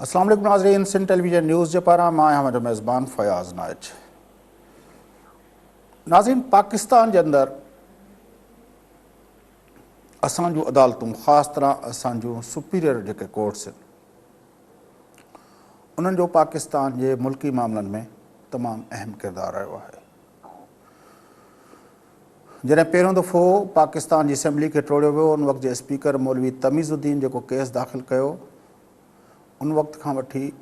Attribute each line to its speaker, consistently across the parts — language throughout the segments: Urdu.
Speaker 1: السلام علیکم ناظرین، سندھ ٹیلی ویژن نیوز پارا میں ہمارا میزبان فیاض نائج۔ ناظرین، پاکستان کے اندر اسانجو عدالتوں، خاص طرح اسانجو سپیریئر جے کورٹس انہوں جو پاکستان کے ملکی معاملن میں تمام اہم کردار رہو ہے۔ جنہیں پہروں دفعہ پاکستان کی اسمبلی کے ٹوڑیو ویو، ان وقت اسپیکر مولوی تمیز الدین جو کیس داخل کیو، ان وقت کا وٹھی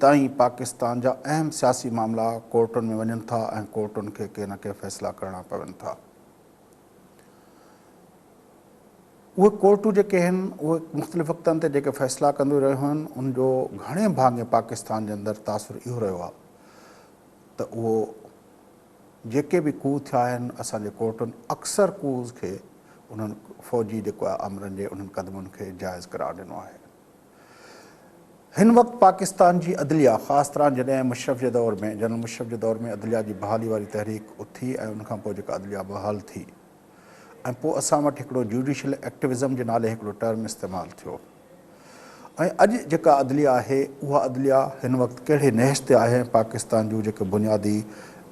Speaker 1: تائیں پاکستان جا اہم سیاسی معاملہ کورٹن میں ونن تھا اور کورٹن کے نہ کے فیصلہ کرنا پون تھا۔ وہ کورٹوں جے ہیں وہ مختلف وقتن تے جے فیصلہ کندو رہے ہیں، ان جو گھنے بھاگ پاکستان کے اندر تاثر یہ رہو ہے تو وہ جے بھی کو تھیا ہیں اسان جے کورٹن اکثر کوز کے انہوں فوجی جو امرن کے ان قدمن کے جائز قرار دنو ہے۔ ہن وقت پاکستان کی عدلیہ، خاص طرح جدیں مشرف کے دور میں، جنرل مشرف کے دور میں عدلیہ کی بحالی والی تحریک اتھی اور ان کا عدلیہ بحال تھی اور پو اساں وٹ ایکڑو جوڈیشل ایکٹیویزم کے نالے ایکڑو ٹرم استعمال تھو۔ اج جکا عدلیہ ہے وہ عدلیہ ہن وقت کہڑے نہج تے ہے، پاکستان جو جے بنیادی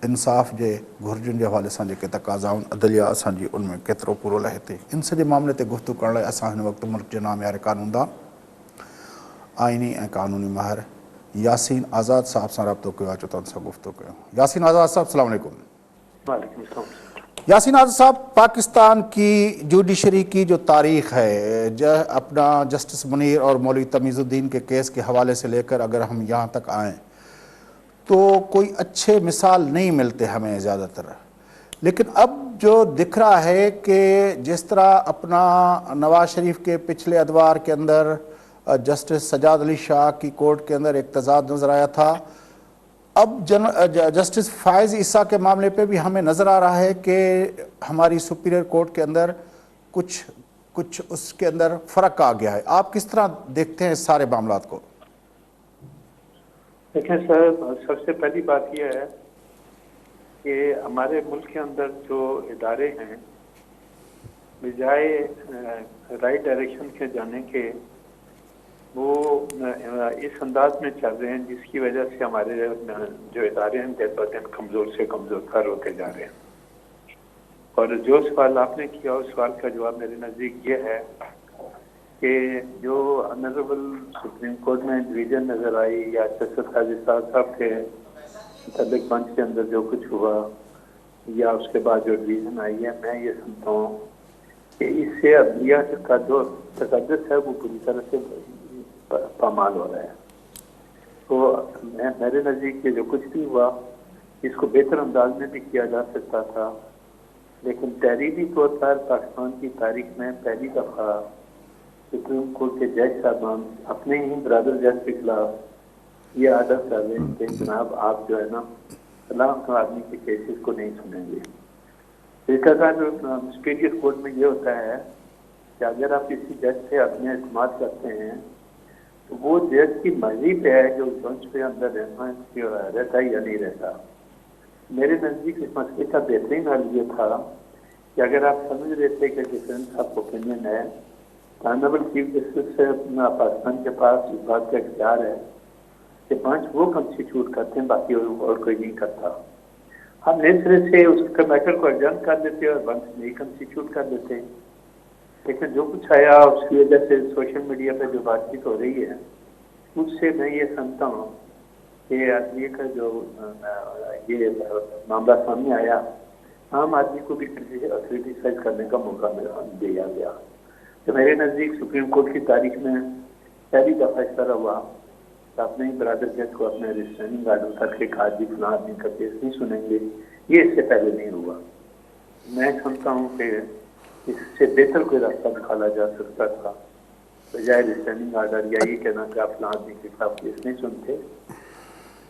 Speaker 1: انصاف کے گھرجن کے حوالے سے جے تقاضاؤں عدلیہ اساں جی ان میں کترو پورو لہے تے، ان سجے معاملے تے گفتگو کرنے اساں ہن وقت ملک کے نامیار قانون دان، آئینی اور قانونی ماہر یاسین آزاد صاحب سے رابطہ کیا، چوتھا ان سے گفتگو کیا۔ یاسین آزاد صاحب السلام علیکم۔
Speaker 2: وعلیکم السلام۔
Speaker 1: یاسین آزاد صاحب، پاکستان کی جوڈیشری کی جو تاریخ ہے، اپنا جسٹس منیر اور مولوی تمیز الدین کے کیس کے حوالے سے لے کر اگر ہم یہاں تک آئیں تو کوئی اچھے مثال نہیں ملتے ہمیں زیادہ تر، لیکن اب جو دکھ رہا ہے کہ جس طرح اپنا نواز شریف کے پچھلے ادوار کے اندر جسٹس سجاد علی شاہ کی کورٹ کے اندر ایک تضاد نظر آیا تھا، اب جسٹس فائز عیسیٰ کے معاملے پہ بھی ہمیں نظر آ رہا ہے کہ ہماری سپیریئر کورٹ کے اندر کچھ اس کے اندر فرق آ گیا ہے۔ آپ کس طرح دیکھتے ہیں اس سارے معاملات کو؟
Speaker 2: دیکھیں سر، سب سے پہلی بات یہ ہے کہ ہمارے ملک کے اندر جو ادارے ہیں بجائے رائٹ ڈائریکشن کے جانے کے، وہ اس انداز میں چل رہے ہیں جس کی وجہ سے ہمارے جو ادارے ہیں دن بدن کمزور سے کمزور تر ہوتے جا رہے ہیں۔ اور جو سوال آپ نے کیا اس سوال کا جواب میرے نزدیک یہ ہے کہ جو آنریبل سپریم کورٹ میں ڈویژن نظر آئی یا جسٹس قاضی صاحب کے متعلق بنچ کے اندر جو کچھ ہوا یا اس کے بعد جو ڈویژن آئی ہے، میں یہ سمجھتا ہوں کہ اس سے عدلیہ کا جو تقدس ہے وہ پوری طرح سے پامال ہو رہا ہے۔ تو میرے نزدیک یہ جو کچھ بھی ہوا اس کو بہتر انداز میں بھی کیا جا سکتا تھا، لیکن تحریری طور پر پاکستان کی تاریخ میں پہلی دفعہ سپریم کورٹ کے جج صاحبان اپنے ہی برادر جج کے خلاف یہ آرڈر کر رہے ہیں کہ جناب آپ جو ہے نا فلاں آدمی کے کیسز کو نہیں سنیں گے۔ اس کا جو سپیریئر کورٹ میں یہ ہوتا ہے کہ اگر آپ کسی جج سے اپنے اعتماد کرتے ہیں تو وہ جج کی مرضی پہ ہے جو بنچ پہ اندر رہتا یا نہیں رہتا۔ میرے نزدیک اس مسئلے کا بہترین حل یہ تھا کہ اگر آپ سمجھ رہے تھے کہ ڈفرینس آف اوپینین ہے، آنریبل چیف جسٹس سے پاکستان کے پاس اس بات کا اختیار ہے کہ بنچ وہ کنسٹیچیوٹ کرتے ہیں، باقی اور کوئی نہیں کرتا۔ ہم نئے سرے سے اس کا میٹر کو ایڈجسٹ کر دیتے اور بنچ نہیں کنسٹیچیوٹ کر دیتے، لیکن جو کچھ آیا اس کی وجہ سے سوشل میڈیا پہ جو بات چیت ہو رہی ہے اس سے میں یہ سمجھتا ہوں کہ عدلیہ کا جو یہ معاملہ سامنے آیا عام آدمی کو بھی کریٹیسائز کرنے کا موقع دیا گیا۔ تو میرے نزدیک سپریم کورٹ کی تاریخ میں پہلی دفعہ اس طرح ہوا کہ اپنے ہی برادر جج کو اپنے ریسٹریننگ آرڈر کر کے کہا جی فلاں آدمی کا کیس نہیں سنیں گے، یہ اس سے پہلے نہیں ہوا۔ میں سمجھتا ہوں کہ اس سے بہتر کوئی راستہ نکالا جا سکتا تھا، بجائے ریسٹریننگ آرڈر یا یہ کہنا کہ آپ فلاں آدمی کے خلاف کیس نہیں سنتے۔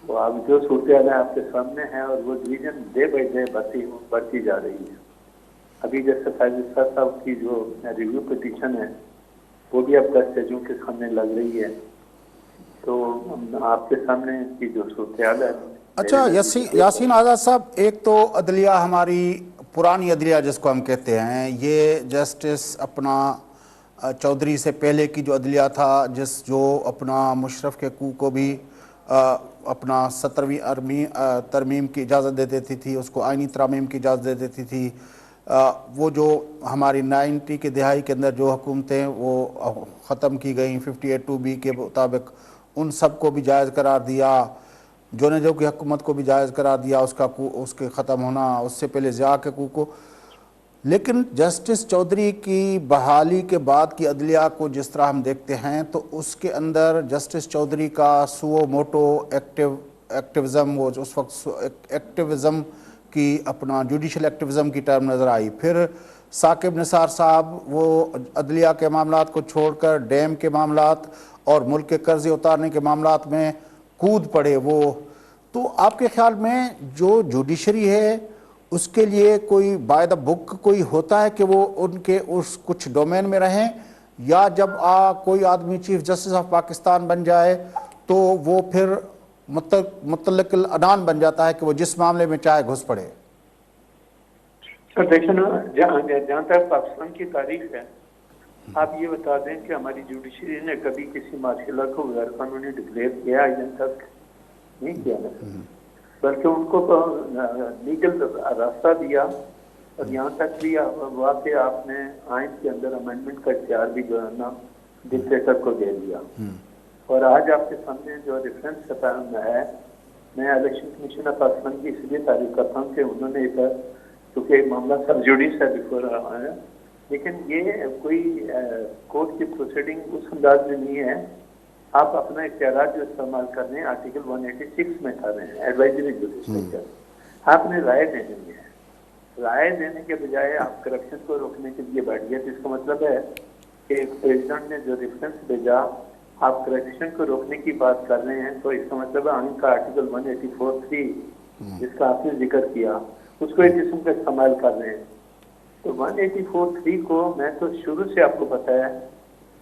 Speaker 2: وہ اب جو صورتحال ہے آپ کے سامنے ہے اور وہ ڈویژن ڈے بائی ڈے بڑھتی جا رہی ہے۔ ابھی جیسے فائز عیسیٰ صاحب کی جو ریویو پٹیشن ہے وہ بھی اب 10 ججوں کے سامنے لگ رہی ہے، تو آپ کے سامنے کی جو صورتحال ہے۔
Speaker 1: اچھا یاسین آزاد صاحب، ایک تو عدلیہ ہماری پرانی عدلیہ جس کو ہم کہتے ہیں، یہ جسٹس اپنا چودھری سے پہلے کی جو عدلیہ تھا، جو اپنا مشرف کے کو بھی اپنا 17ویں ترمیم کی اجازت دے دیتی تھی، اس کو آئینی ترامیم کی اجازت دے دیتی تھی، وہ جو ہماری 90 کے دہائی کے اندر جو حکومتیں وہ ختم کی گئیں 58(2)B کے مطابق، ان سب کو بھی جائز قرار دیا، جو کی حکومت کو بھی جائز قرار دیا، اس کے ختم ہونا، اس سے پہلے ضیاء کے کو. لیکن جسٹس چودھری کی بحالی کے بعد کی عدلیہ کو جس طرح ہم دیکھتے ہیں تو اس کے اندر جسٹس چودھری کا سو موٹو ایکٹیوزم، وہ اس وقت ایکٹیوزم کی اپنا جوڈیشل ایکٹیوزم کی ٹرم نظر آئی. پھر ثاقب نثار صاحب وہ عدلیہ کے معاملات کو چھوڑ کر ڈیم کے معاملات اور ملک کے قرضے اتارنے کے معاملات میں کود پڑے وہ. تو آپ کے خیال میں جو جوڈیشری ہے اس کے لیے کوئی بائی دا بک کوئی ہوتا ہے کہ وہ ان کے اس کچھ ڈومین میں رہیں، یا جب کوئی آدمی چیف جسٹس آف پاکستان بن جائے تو وہ پھر مطلق العنان بن جاتا ہے کہ وہ جس معاملے میں چاہے گھس پڑے؟
Speaker 2: سر دیکھیں نا، جہاں تک پاکستان کی تاریخ ہے، آپ یہ بتا دیں کہ ہماری جوڈیشری نے کبھی کسی مارشل لا کو غیر قانونی ڈکلیئر کیا یہاں تک نہیں کیا نا، بلکہ ان کو لیگل راستہ دیا، اور یہاں تک بھی ہوا کہ آپ نے آئین کے اندر امینڈمنٹ کا اختیار بھی جو ہے نا ڈکٹیٹر کو دے دیا. اور آج آپ کے سامنے جو ریفرنس ہے، میں الیکشن کمیشن آف پاکستان کی اس لیے تعریف کرتا ہوں کہ انہوں نے کیونکہ معاملہ سب جوڈیس ہے بفور رہا ہے، لیکن یہ کوئی کورٹ کی پروسیڈنگ اس انداز میں نہیں ہے. آپ اپنا اختیارات جو استعمال کر رہے ہیں آرٹیکل 186 میں کر رہے ہیں، ایڈوائزری جوڈیشل. آپ نے رائے دینی ہے، رائے دینے کے بجائے آپ کرپشن کو روکنے کے لیے بیٹھ گئے. تو اس کا مطلب ہے کہ پریزیڈنٹ نے جو ریفرنس بھیجا، آپ کرپشن کو روکنے کی بات کر رہے ہیں، تو اس کا مطلب ہے آئین کا آرٹیکل 184(3) جس کا آپ نے ذکر کیا، اس کو ایک قسم کا استعمال کر رہے ہیں. تو 184(3) کو میں تو شروع سے آپ کو بتایا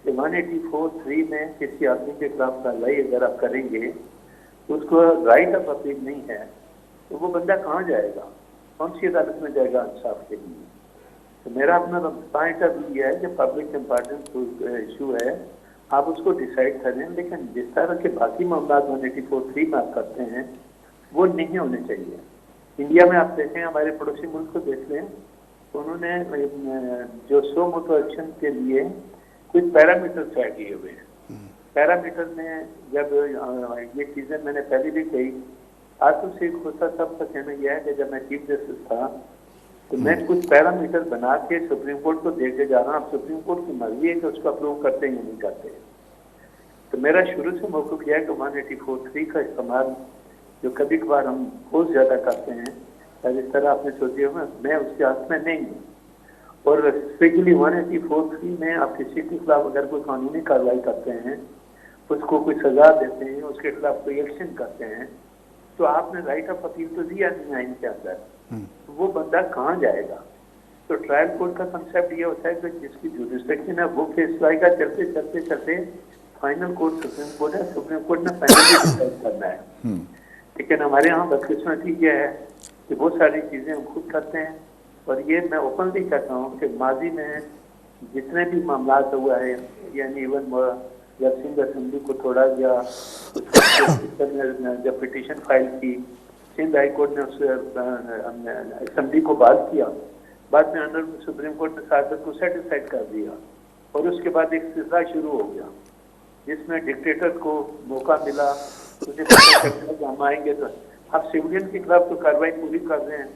Speaker 2: کہ 184(3) میں کسی آدمی کے خلاف کارروائی اگر آپ کریں گے تو اس کو رائٹ آف اپیل نہیں ہے، تو وہ بندہ کہاں جائے گا، کون سی عدالت میں جائے گا انصاف کے لیے؟ تو میرا اپنا پوائنٹ آف ویو یہ ہے کہ پبلک امپارٹنس ایشو ہے، آپ اس کو ڈیسائیڈ کریں، لیکن جس طرح کے باقی معاملات 184(3) میں آپ کرتے ہیں وہ نہیں ہونے چاہیے. انڈیا میں آپ دیکھیں، ہمارے پڑوسی ملک کو دیکھ لیں، انہوں نے جو سو موٹو ایکشن کے لیے کچھ پیرامیٹر طے کیے ہوئے ہیں. پیرامیٹر میں جب یہ چیزیں میں نے پہلے بھی کہی، آصف شیخ خوسا صاحب کا کہنا یہ ہے کہ جب میں چیف جسٹس تھا تو میں کچھ پیرامیٹر بنا کے سپریم کورٹ کو دے کے جا رہا ہوں. اب سپریم کورٹ کی مرضی ہے کہ اس کو اپروو کرتے ہیں یا نہیں کرتے. تو میرا شروع سے موقف یہ ہے کہ 184(3) کا استعمال جو کبھی کبھار ہم بہت زیادہ کرتے ہیں، جس طرح آپ نے سوچے ہوئے، میں اس کے ہاتھ میں نہیں ہوں. اور اسپیشلی 184(3) میں آپ کسی کے خلاف اگر کوئی قانونی کارروائی کرتے ہیں، اس کو کوئی سزا دیتے ہیں، اس کے خلاف کوئی ایکشن کرتے ہیں، تو آپ نے رائٹ آف اپیل تو دیا نہیں آئین کے اندر، وہ بندہ کہاں جائے گا؟ تو ٹرائل کورٹ کا کنسیپٹ یہ ہوتا ہے کہ جس کی جوڈیسڈکشن ہے وہ کیس لائے گا، چلتے چلتے چلتے فائنل کورٹ سپریم کورٹ ہے، سپریم کورٹ نے فائنلی ڈیسائڈ کرنا ہے. لیکن ہمارے ہاں بدقسمتی یہ ہے کہ بہت ساری چیزیں ہم خود کرتے ہیں، اور یہ میں اوپنلی کہتا ہوں کہ ماضی میں جتنے بھی معاملات ہوا ہے، یعنی ایون جب سندھ اسمبلی کو توڑا گیا، جب پٹیشن فائل کی، سندھ ہائی کورٹ نے اس اسمبلی کو بحال کیا، بعد میں آنریبل سپریم کورٹ نے صادرات کو سیٹسفائڈ کر دیا، اور اس کے بعد ایک سلسلہ شروع ہو گیا جس میں ڈکٹیٹر کو موقع ملا. مجھے پتہ چلتا ہے کہ ہم آئیں گے تو آپ سویلین کے خلاف تو کارروائی پوری کر رہے ہیں،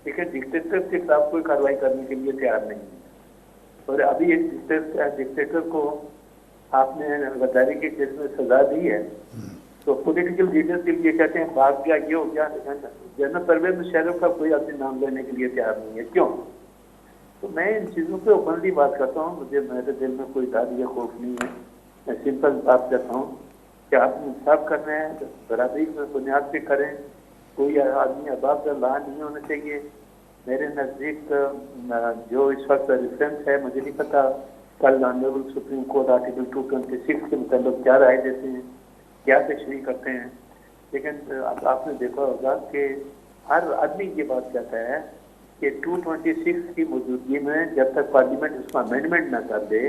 Speaker 2: لیکن ڈکٹیٹر کے خلاف کوئی کارروائی کرنے کے لیے تیار نہیں ہے. اور ابھی ایک ڈکٹیٹر کو آپ نے غداری کے کیس میں سزا دی ہے، تو پولیٹیکل لیڈر کے لیے کہتے ہیں بھاگ گیا، یہ ہو گیا. جنرل پرویز مشرف کا کوئی اپنے نام لینے کے لیے تیار نہیں ہے. کیوں؟ تو میں ان چیزوں پہ اوپنلی بات کرتا ہوں. مجھے میرے دل میں کوئی ڈر یا خوف نہیں ہے. میں سمپل بات کرتا ہوں کہ آپ انصاف کر رہے ہیں، برابری کی بنیاد پہ کریں. کوئی آدمی اباب لا نہیں ہونا چاہیے. میرے نزدیک جو اس وقت ریفرنس ہے، مجھے نہیں پتا کل آنریبل سپریم کورٹ آرٹیکل 226 کے متعلق کیا رائے دیتے ہیں، کیا تشریح کرتے ہیں. لیکن آپ نے دیکھا ہوگا کہ ہر آدمی یہ بات کہتا ہے کہ 226 کی موجودگی میں جب تک پارلیمنٹ اس کا امینڈمنٹ نہ کر دے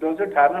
Speaker 2: 218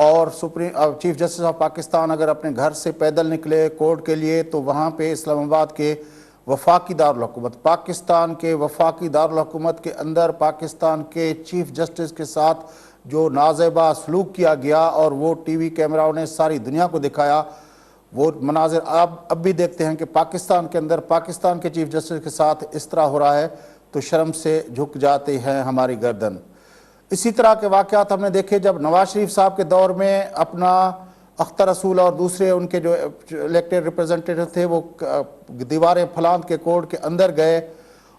Speaker 1: اور چیف جسٹس آف پاکستان اگر اپنے گھر سے پیدل نکلے کورٹ کے لیے تو وہاں پہ اسلام آباد کے وفاقی دارالحکومت پاکستان کے وفاقی دارالحکومت کے اندر پاکستان کے چیف جسٹس کے ساتھ جو نازیبا سلوک کیا گیا اور وہ ٹی وی کیمراؤں نے ساری دنیا کو دکھایا، وہ مناظر آپ اب بھی دیکھتے ہیں کہ پاکستان کے اندر پاکستان کے چیف جسٹس کے ساتھ اس طرح ہو رہا ہے تو شرم سے جھک جاتے ہیں ہماری گردن۔ اسی طرح کے واقعات ہم نے دیکھے جب نواز شریف صاحب کے دور میں اپنا اختر رسول اور دوسرے ان کے جو الیکٹڈ ریپرزنٹیٹیو تھے وہ دیواریں پھلاند کے کورٹ کے اندر گئے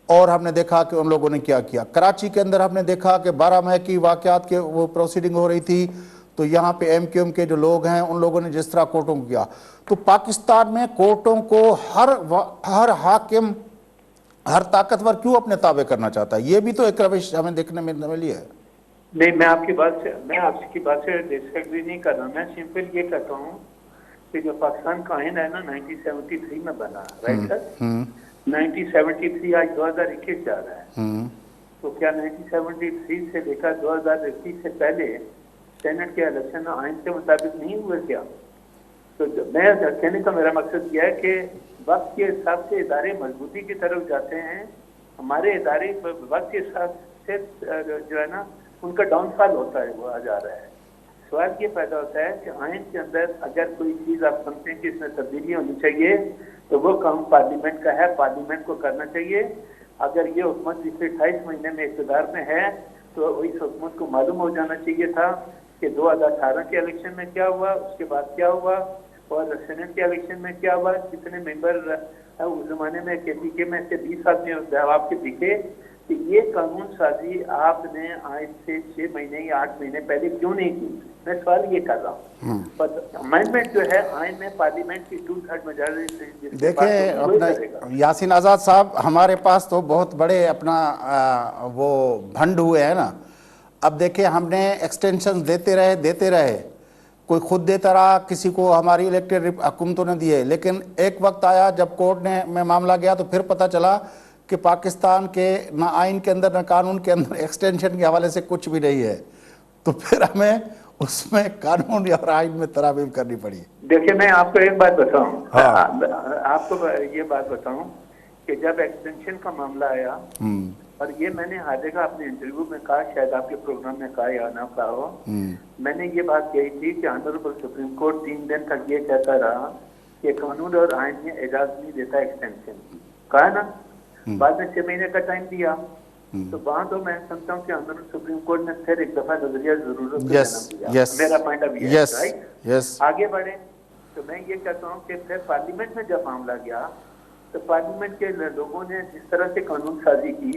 Speaker 1: اور ہم نے دیکھا کہ ان لوگوں نے کیا کیا۔ کراچی کے اندر ہم نے دیکھا کہ 12 مئی کی واقعات کے وہ پروسیڈنگ ہو رہی تھی تو یہاں پہ ایم کیو ایم کے جو لوگ ہیں ان لوگوں نے جس طرح کورٹوں کو کیا، تو پاکستان میں کورٹوں کو ہر حاکم ہر طاقتور کیوں اپنے تابع کرنا چاہتا ہے؟ یہ بھی تو ایک روش ہمیں دیکھنے میں ملی ہے۔
Speaker 2: نہیں، میں آپ کی بات سے ڈس ایگری نہیں کر رہا ہوں، میں سمپل یہ کہتا ہوں کہ جو پاکستان کا آئین ہے نا 1973 میں بنا، رائٹ سر؟ 1973 آج 2021 جا رہا ہے، تو کیا 1973 سے لے کر 2021 سے پہلے سینٹ کے الیکشن آئین کے مطابق نہیں ہوئے کیا؟ تو میں کہنے کا میرا مقصد یہ ہے کہ وقت کے حساب سے ادارے مضبوطی کی طرف جاتے ہیں، ہمارے ادارے وقت کے حساب سے جو ہے نا ان کا ڈاؤن فال ہوتا ہے، وہ آ جا رہا ہے۔ سوال یہ پیدا ہوتا ہے کہ آئین کے اندر اگر کوئی چیز آپ سمجھیں کہ اس میں تبدیلی ہونی چاہیے تو وہ کام پارلیمنٹ کا ہے، پارلیمنٹ کو کرنا چاہیے۔ اگر یہ حکومت پچھلے 28 مہینے میں اقتدار میں ہے تو اس حکومت کو معلوم ہو جانا چاہیے تھا کہ 2018 کے الیکشن میں کیا ہوا، اس کے بعد کیا ہوا، اور سینٹ کے الیکشن میں کیا ہوا، کتنے ممبر اس زمانے میں کے پی کے میں سے 20 آدمی آپ کے دکھے، کہ یہ قانون سازی آپ نے آج سے 6 مہینے یا 8 مہینے پہلے کیوں نہیں کی؟ میں سوال یہ کر رہا ہوں۔ امینڈمنٹ جو ہے آئین میں پارلیمنٹ کی 2/3 میجارٹی،
Speaker 1: دیکھیں اپنا یاسین آزاد صاحب، ہمارے پاس تو بہت بڑے اپنا وہ بھنڈ ہوئے ہیں نا۔ اب دیکھیں ہم نے ایکسٹینشن دیتے رہے، کوئی خود دیتا رہا، کسی کو ہماری الیکٹڈ حکومتوں نے دیے، لیکن ایک وقت آیا جب کورٹ میں معاملہ گیا تو پھر پتہ چلا کہ پاکستان کے نہ آئین کے اندر نہ قانون کے اندر ایکسٹینشن کے حوالے سے کچھ بھی نہیں ہے، تو پھر ہمیں اس میں قانون اور آئین میں ترامیم کرنی پڑی۔
Speaker 2: دیکھیں میں آپ کو ایک بات بتاؤں، آپ کو یہ بات بتاؤں کہ جب ایکسٹینشن کا معاملہ آیا، اور یہ میں نے حاضر کا اپنے انٹرویو میں کہا، شاید آپ کے پروگرام میں کہا یا نہ کہا ہو، میں نے یہ بات کہی تھی کہ آنریبل سپریم کورٹ 3 دن تک یہ کہتا رہا کہ قانون اور آئین میں اجازت نہیں دیتا ایکسٹینشن، کہا نا، بعد میں 6 مہینے کا ٹائم دیا، تو وہاں تو میں سمجھتا ہوں کہ آنریبل سپریم کورٹ نے پھر ایک دفعہ نظریہ ضرورت کو جنم دیا، میرا پوائنٹ آف ویو ہے، رائٹ؟ آگے بڑھیں تو میں یہ کہتا ہوں کہ پھر پارلیمنٹ میں جب معاملہ گیا تو پارلیمنٹ کے لوگوں نے جس طرح سے قانون سازی کی،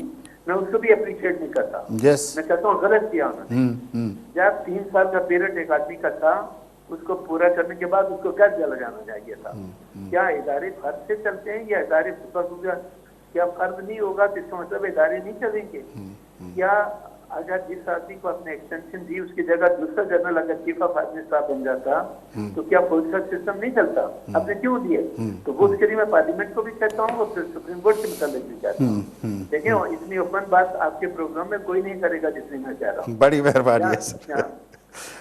Speaker 2: میں اس کو بھی اپریشیٹ نہیں کرتا، میں کہتا ہوں غلط کیا انہوں نے۔ جب 3 سال کا پیریڈ ایک آدمی کا تھا، اس کو پورا کرنے کے بعد اس کو گھر جلا جانا چاہیے تھا۔ کیا ادارے فرض سے چلتے ہیں یا ادارے کیا فرض نہیں ہوگا تو اس کا مطلب ادارے نہیں چلیں گے؟ کیا اگر جس آدمی کو اپنے ایکسٹینشن دی اس کی جگہ دوسرا جنرل اگر چیف آف آرمی اسٹاف بن جاتا تو کیا فوج کا سسٹم نہیں چلتا؟ آپ نے کیوں دیے؟ تو وہ اس کے لیے میں پارلیمنٹ کو بھی کہتا ہوں اور سپریم کورٹ کے متعلق بھی کہتا ہوں۔ دیکھیں اتنی اوپن بات آپ کے پروگرام میں کوئی نہیں کرے گا جتنی میں کہہ رہا ہوں۔
Speaker 1: بڑی مہربانی ہے،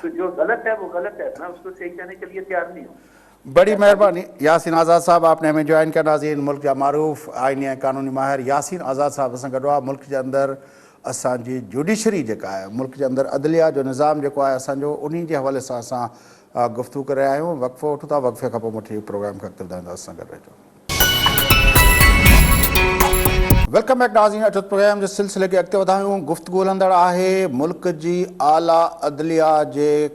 Speaker 2: تو جو غلط ہے وہ غلط ہے، میں اس کو صحیح کرنے کے لیے تیار نہیں ہوں۔
Speaker 1: بڑی مہربانی یاسین آزاد صاحب، آپ نے ہمیں جوائن کیا۔ ناظرین، ملک جا معروف آئینی قانونی ماہر یاسین آزاد صاحب اساں گڈوا۔ ملک کے اندر اسان جی جوڈیشری جکا ہے، ملک کے اندر عدلیہ جو نظام جکو ہے اسان جو انہی کے حوالے سے اساں گفتگو کر رہے ہیں۔ وقفو اٹھو تا، وقفے کا پوٹھی پروگرام کا اقتدار اساں کر رہے جو۔ ویلکم بیک ناظرین، اچھت پروگرام جو سلسلے کے اگتے وڌايون گفتگو ہلندڑ ہے ملک جی اعلیٰ عدلیہ جے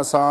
Speaker 1: اساں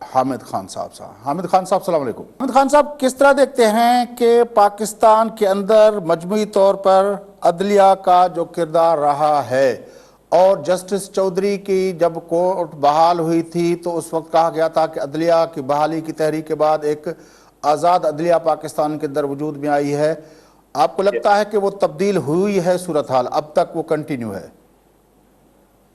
Speaker 1: حامد خان صاحب حامد خان صاحب السلام علیکم۔ حامد خان صاحب، کس طرح دیکھتے ہیں کہ پاکستان کے اندر مجموعی طور پر عدلیہ کا جو کردار رہا ہے، اور جسٹس چودھری کی جب کورٹ بحال ہوئی تھی تو اس وقت کہا گیا تھا کہ عدلیہ کی بحالی کی تحریک کے بعد ایک آزاد عدلیہ پاکستان کے اندر وجود میں آئی ہے، آپ کو لگتا ہے کہ وہ تبدیل ہوئی ہے صورتحال اب تک وہ کنٹینیو ہے؟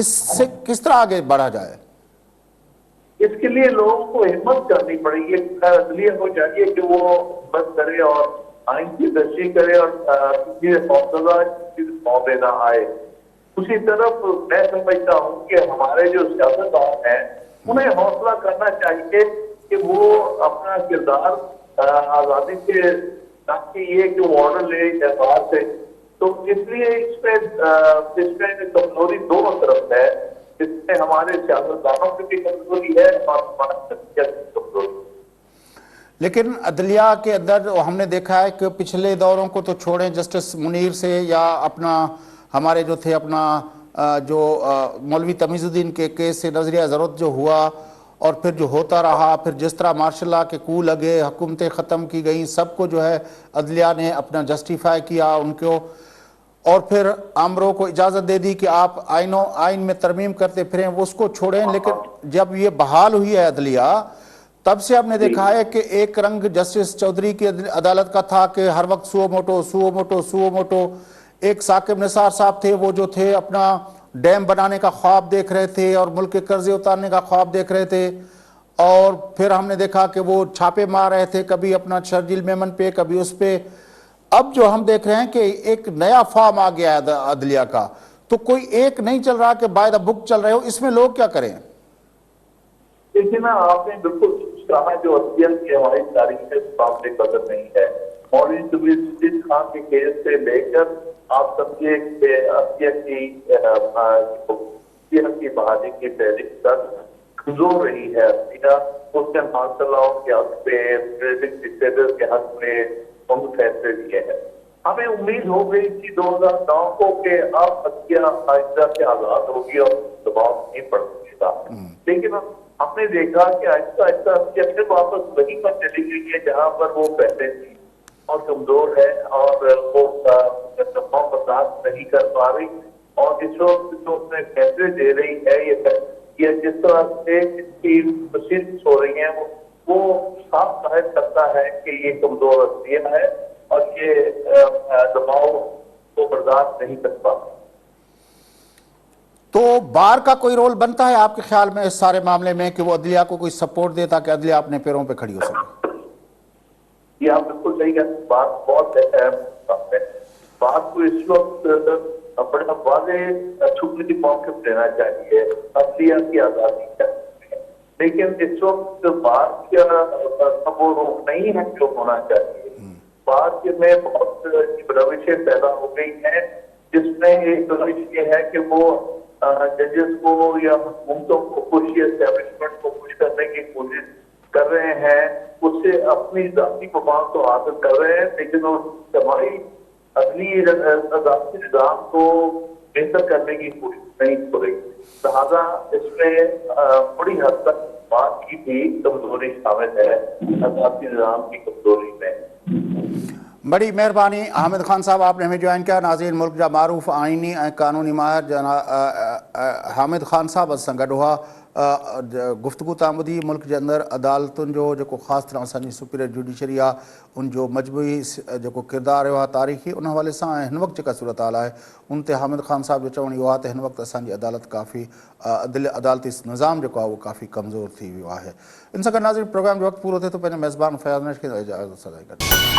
Speaker 1: اس سے کس طرح آگے بڑھا جائے؟
Speaker 3: اس کے لیے لوگوں کو ہمت کرنی پڑے گی. عدلیہ کو چاہیے کہ وہ ہمت کرے اور آئین کی تشریح کرے اور کسی حوصلہ موقع نہ آئے. اسی طرف میں سمجھتا ہوں کہ ہمارے جو سیاستدان ہیں انہیں حوصلہ کرنا چاہیے کہ وہ اپنا کردار آزادی سے تاکہ یہ کہ وہ آرڈر لے اعتبار سے. تو اس لیے اس میں کمزوری دونوں طرف ہے. اس میں ہمارے سیاستدانوں کی بھی کمزوری ہے اور ہمارے نتیجہ کی کمزوری.
Speaker 1: لیکن عدلیہ کے اندر ہم نے دیکھا ہے کہ پچھلے دوروں کو تو چھوڑیں، جسٹس منیر سے یا اپنا ہمارے جو تھے اپنا جو مولوی تمیز الدین کے کیس سے نظریہ ضرورت جو ہوا اور پھر جو ہوتا رہا، پھر جس طرح مارشل لا کے کو لگے، حکومتیں ختم کی گئیں، سب کو جو ہے عدلیہ نے اپنا جسٹیفائی کیا ان کو، اور پھر آمروں کو اجازت دے دی کہ آپ آئین میں ترمیم کرتے پھریں، وہ اس کو چھوڑیں. لیکن جب یہ بحال ہوئی ہے عدلیہ، تب سے ہم نے دیکھا ہے کہ ایک رنگ جسٹس چودھری کی عدالت کا تھا کہ ہر وقت سو موٹو. ایک ثاقب نثار صاحب تھے، وہ جو تھے اپنا ڈیم بنانے کا خواب دیکھ رہے تھے اور ملک کے قرضے اتارنے کا خواب دیکھ رہے تھے. اور پھر ہم نے دیکھا کہ وہ چھاپے مار رہے تھے، کبھی اپنا شرجیل میمن پہ، کبھی اس پہ. اب جو ہم دیکھ رہے ہیں کہ ایک نیا فارم آ گیا ہے عدلیہ کا، تو کوئی ایک نہیں چل رہا کہ بائی دا بک چل رہے ہو. اس میں لوگ کیا کریں؟
Speaker 3: لیکن آپ نے بالکل کہا، جو عدلیہ کی ہماری تاریخ میں قابل قدر نہیں ہے. مولوی تمیز الدین خان کے کیس سے لے کر آپ سمجھے کہ عدلیہ کی بحالی کی تحریک تک کمزور رہی ہے. عدلیہ اس نے مارشل کے حق پہ، ڈکٹیٹر کے حق میں بہت فیصلے لیے ہیں. ہمیں امید ہو گئی تھی 2009 کو کہ اب عدلیہ آئندہ سے آزاد ہوگی اور دباؤ نہیں پڑ سکے گا. لیکن ہم نے دیکھا کہ آہستہ آہستہ پھر واپس وہیں پر چلی گئی ہے جہاں پر وہ پہلے تھی اور کمزور ہے اور وہ دباؤ برداشت نہیں کر پا رہی. اور اس وقت جو اس میں فیصلے دے رہی ہے، یہ جس طرح سے اس کی مشین ہو رہی ہیں، وہ صاف ظاہر کرتا ہے کہ یہ کمزور عدلیہ ہے اور یہ دباؤ کو برداشت نہیں کر پاتی.
Speaker 1: تو بار کا کوئی رول بنتا ہے آپ کے خیال میں اس سارے معاملے میں کہ وہ عدلیہ کو کوئی سپورٹ دے تاکہ عدلیہ اپنے پیروں پہ کھڑی ہو سکے؟
Speaker 3: یہ آپ بالکل صحیح کہتے ہیں. بات بہت اہم بات ہے. بات کو اس وقت بڑا واضح چھپنے موقف دینا چاہیے عدلیہ کی آزادی کا. لیکن اس وقت بات کا وہ روک نہیں ہے جو ہونا چاہیے. بات میں بہت روشیں پیدا ہو گئی ہیں، جس میں ایک روش یہ ہے کہ وہ ججز کو یا حکومتوں کو خوش یا اسٹیبلشمنٹ کو خوش کرنے کی کوشش کر رہے ہیں، اس سے اپنی ذاتی مفاد تو حاصل کر رہے ہیں، لیکن ہماری عدلی ذاتی نظام کو بہتر کرنے کی کوشش نہیں ہو رہی. لہٰذا اس میں بڑی حد تک بات کی بھی کمزوری شامل ہے، ذاتی نظام کی کمزوری میں.
Speaker 1: بڑی مہربانی حامد خان صاحب، آپ نے ہمیں جوائن کیا. ناظرین، ملک جا معروف آئینی قانونی ماہر حامد خان صاحب اس گڈ ہوا گفتگو تعمدی ملک کے اندر عدالتن جو خاص طرح سے سپیریئر جوڈیشری ان جو مجموعی جو کردار ہوا تاریخی ان حوالے سے ہن وقت جو صورت حال ہے ان تے حامد خان صاحب جو چون یہ ہن وقت اسی عدالت کافی عدالتی نظام جو وہ کافی کمزور تھی ہے. ان سے ناظرین پروگرام جو وقت پورو تھے تو میزبان فیاض نش کے اجازت سدائی کرتے